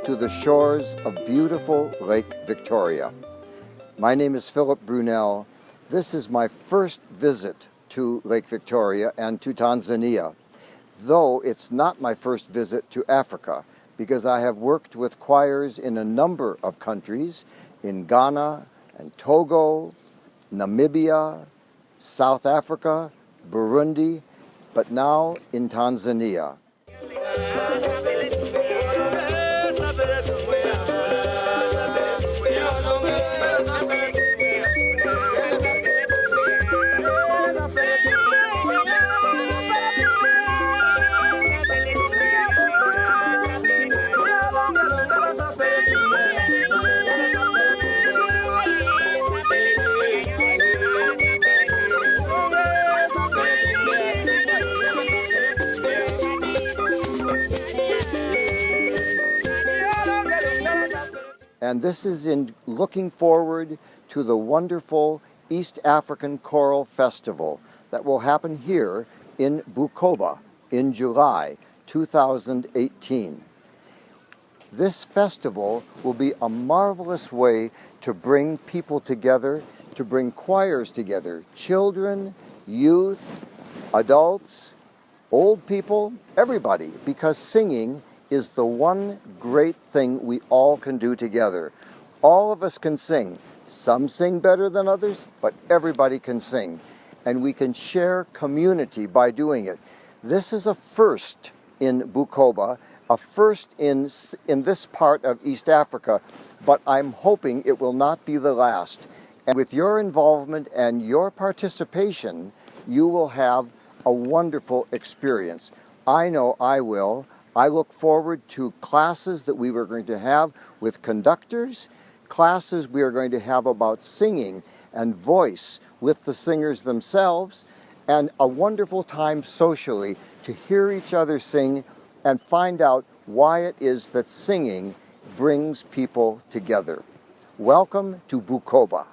to the shores of beautiful Lake Victoria. My name is Philip Brunelle. This is my first visit to Lake Victoria and to Tanzania, though it's not my first visit to Africa, because I have worked with choirs in a number of countries, in Ghana and Togo, Namibia, South Africa, Burundi, but now in Tanzania. And this is in looking forward to the wonderful East African Choral Festival that will happen here in Bukoba in July 2018. This festival will be a marvelous way to bring people together, to bring choirs together, children, youth, adults, old people, everybody, because singing is the one great thing we all can do together. All of us can sing. Some sing better than others, but everybody can sing. And we can share community by doing it. This is a first in Bukoba, a first in this part of East Africa, but I'm hoping it will not be the last. And with your involvement and your participation, you will have a wonderful experience. I know I will. I look forward to classes that we were going to have with conductors, classes we are going to have about singing and voice with the singers themselves, and a wonderful time socially to hear each other sing and find out why it is that singing brings people together. Welcome to Bukoba.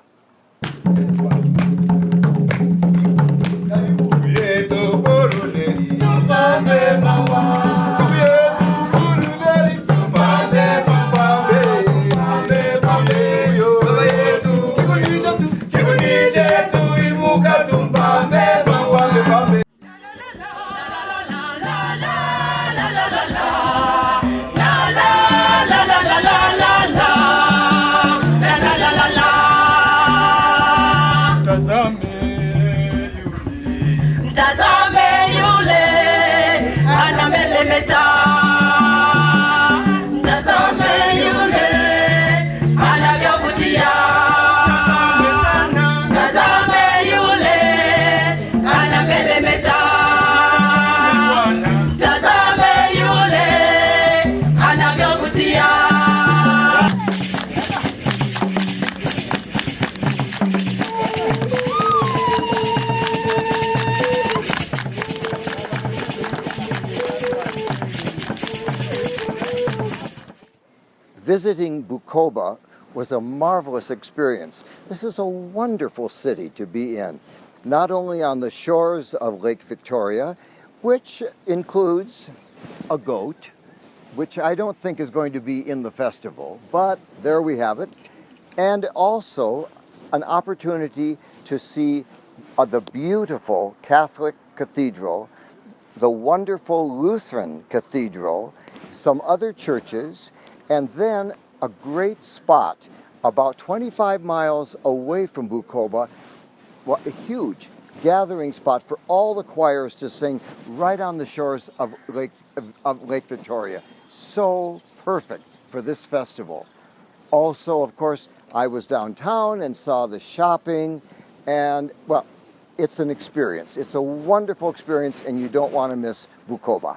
Visiting Bukoba was a marvelous experience. This is a wonderful city to be in, not only on the shores of Lake Victoria, which includes a goat, which I don't think is going to be in the festival, but there we have it, and also an opportunity to see the beautiful Catholic cathedral, the wonderful Lutheran cathedral, some other churches, and then a great spot about 25 miles away from Bukoba, a huge gathering spot for all the choirs to sing right on the shores of Lake Victoria. So perfect for this festival. Also, of course, I was downtown and saw the shopping, and well, it's an experience. It's a wonderful experience, and you don't want to miss Bukoba.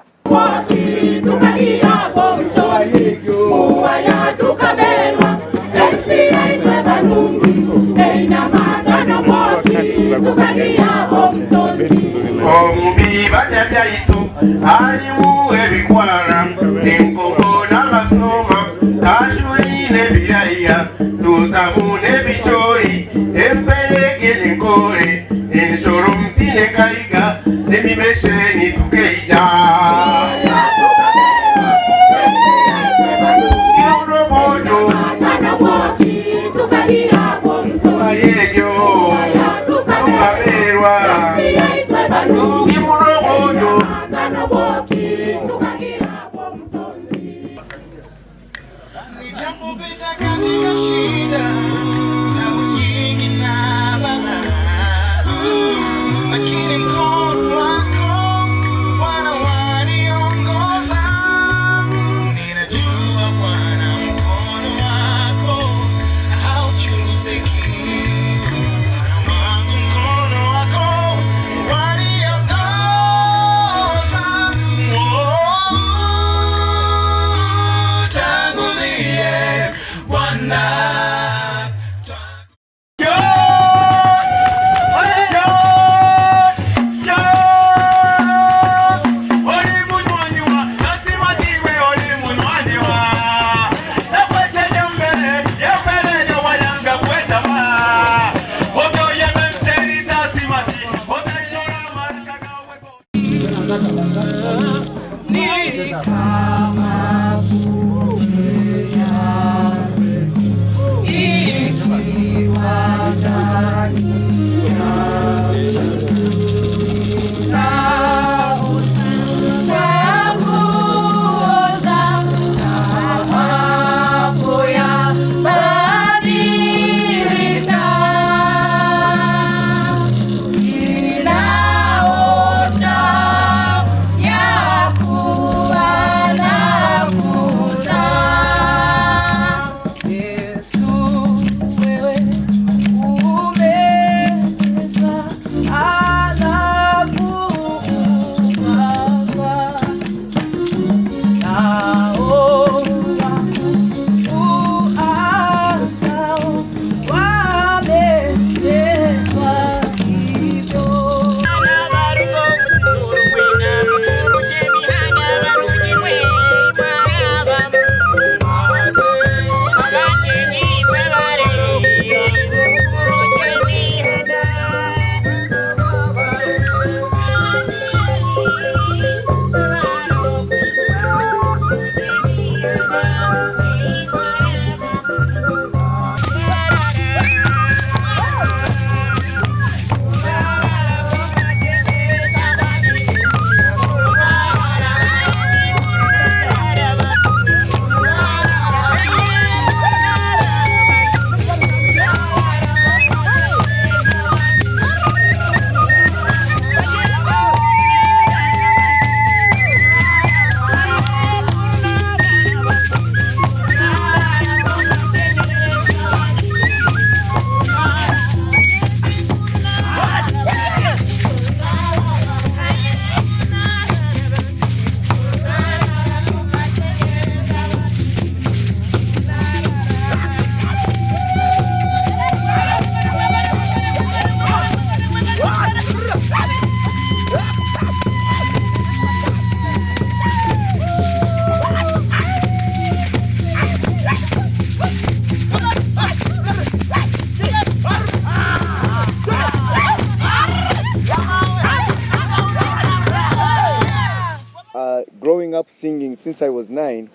Growing up singing since I was 9,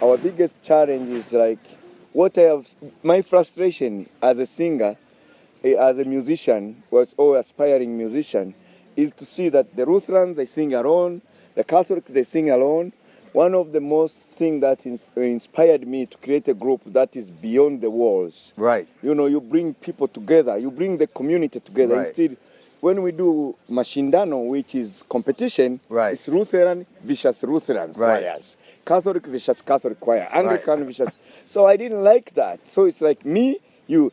our biggest challenge is like my frustration as a singer, as a musician, or aspiring musician, is to see that the Lutherans, they sing alone, the Catholics, they sing alone. One of the most things that inspired me to create a group that is beyond the walls. Right. You know, you bring people together, you bring the community together. Right. Instead, when we do mashindano, which is competition, right. it's Lutheran versus Lutheran right. choirs, Catholic versus Catholic choir, Anglican versus. So I didn't like that. So it's like me, you,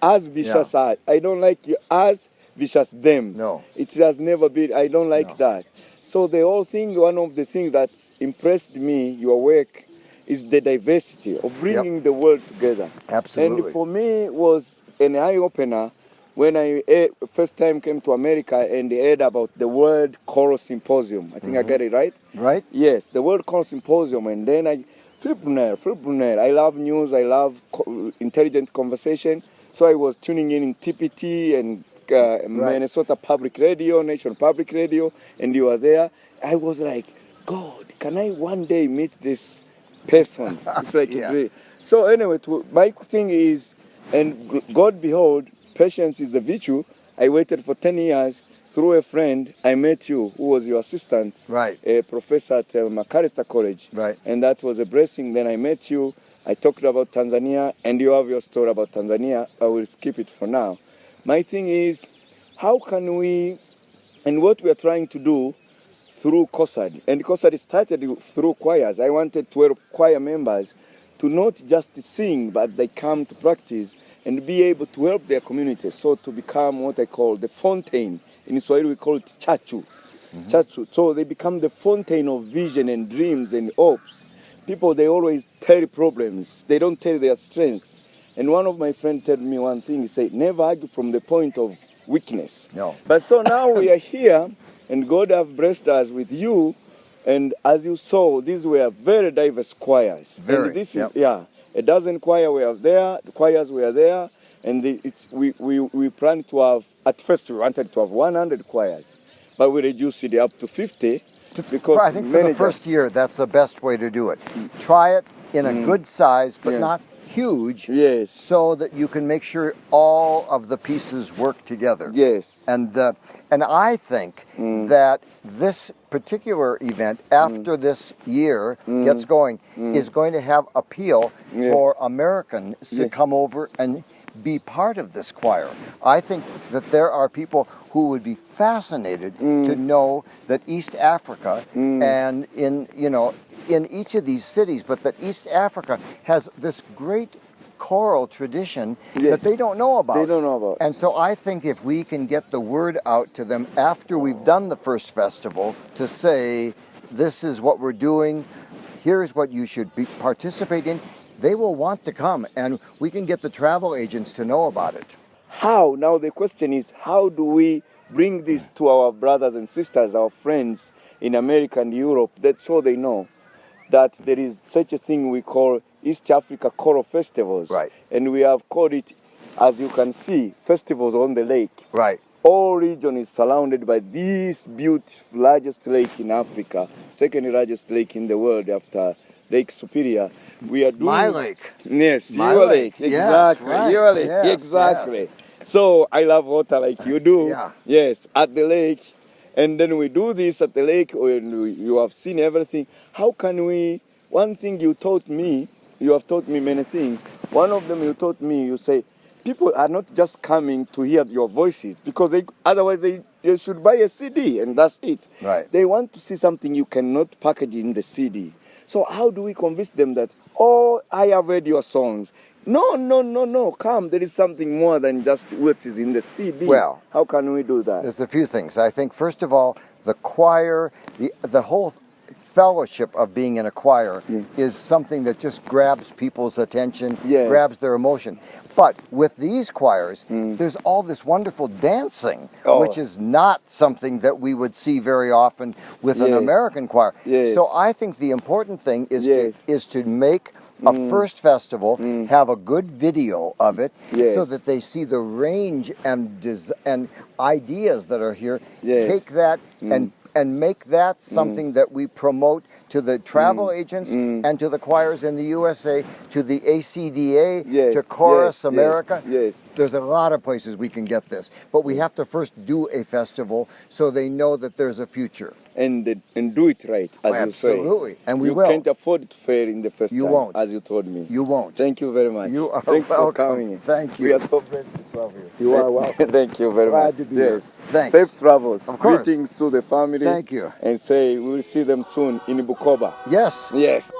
us versus us. I don't like you, us versus them. No. It has never been. I don't like that. So the whole thing, one of the things that impressed me, your work, is the diversity of bringing the world together. Absolutely. And for me, it was an eye-opener when I first time came to America and heard about the World Choral Symposium. I think I get it right? Right. Yes, the World Choral Symposium. And then Philip Brunelle. I love news, I love intelligent conversation. So I was tuning in TPT and Minnesota Public Radio, National Public Radio, and you were there. I was like, God, can I one day meet this person. It's like Yeah. a dream. So anyway, my thing is, and God behold, patience is a virtue. I waited for 10 years. Through a friend, I met you, who was your assistant, Right. a professor at MacArthur College. Right. And that was a blessing. Then I met you. I talked about Tanzania, and you have your story about Tanzania. I will skip it for now. My thing is, how can we, and what we are trying to do through COSAD, and COSAD started through choirs. I wanted 12 choir members to not just sing, but they come to practice and be able to help their community. So to become what I call the fontaine. In Swahili we call it chachu. Chachu. So they become the fontaine of vision and dreams and hopes. People, they always tell problems. They don't tell their strengths. And one of my friends told me one thing. He said, never argue from the point of weakness. No. But so now we are here, and God have blessed us with you. And as you saw, these were very diverse choirs. Very, and this is, a dozen choir were there, the choirs were there. And we planned to have, at first we wanted to have 100 choirs, but we reduced it up to 50. Because I think for the first year, that's the best way to do it. Try it in a good size, but not huge, yes, so that you can make sure all of the pieces work together. yes. And I think that this particular event, after this year gets going, is going to have appeal for Americans to come over and be part of this choir. I think that there are people who would be fascinated to know that East Africa and in each of these cities, but that East Africa has this great choral tradition that they don't know about. They don't know about. And so I think if we can get the word out to them after we've done the first festival to say, this is what we're doing, here's what you should participate in, they will want to come, and we can get the travel agents to know about it. How? Now the question is, how do we bring this to our brothers and sisters, our friends in America and Europe, that so they know that there is such a thing we call East Africa Choral Festivals. Right. And we have called it, as you can see, festivals on the lake. Right. All region is surrounded by this beautiful, largest lake in Africa, second largest lake in the world after Lake Superior. We are doing My lake. Yes, My your lake. lake. Yes, Exactly. right. Your lake. Yes, Exactly. yes. So I love water like you do. Yeah. Yes, at the lake. And then we do this at the lake, when you have seen everything. How can we, one thing you taught me, you have taught me many things. One of them you taught me, you say, people are not just coming to hear your voices, because otherwise they should buy a CD and that's it. Right. They want to see something you cannot package in the CD. So how do we convince them that, oh, I have heard your songs? No, come. There is something more than just what is in the CD. Well, how can we do that? There's a few things. I think, first of all, the choir, the whole fellowship of being in a choir is something that just grabs people's attention, grabs their emotion. But with these choirs, there's all this wonderful dancing, which is not something that we would see very often with an American choir. So I think the important thing is to make a first festival, have a good video of it, so that they see the range and ideas that are here. Take that and make that something that we promote to the travel agents and to the choirs in the USA, to the ACDA, to Chorus America. There's a lot of places we can get this, but we have to first do a festival so they know that there's a future. And do it right, as you say. Absolutely, and we will. You can't afford to fail in the first You time, won't. as you told me. You won't. Thank you very much. You are Thanks welcome. for coming. Thank you. We are so blessed to have you. You are welcome. Thank you very Glad much. to be here. Thanks. Safe travels. Of course. Greetings to the family. Thank you. And say we will see them soon in Bukoba. Yes. Yes.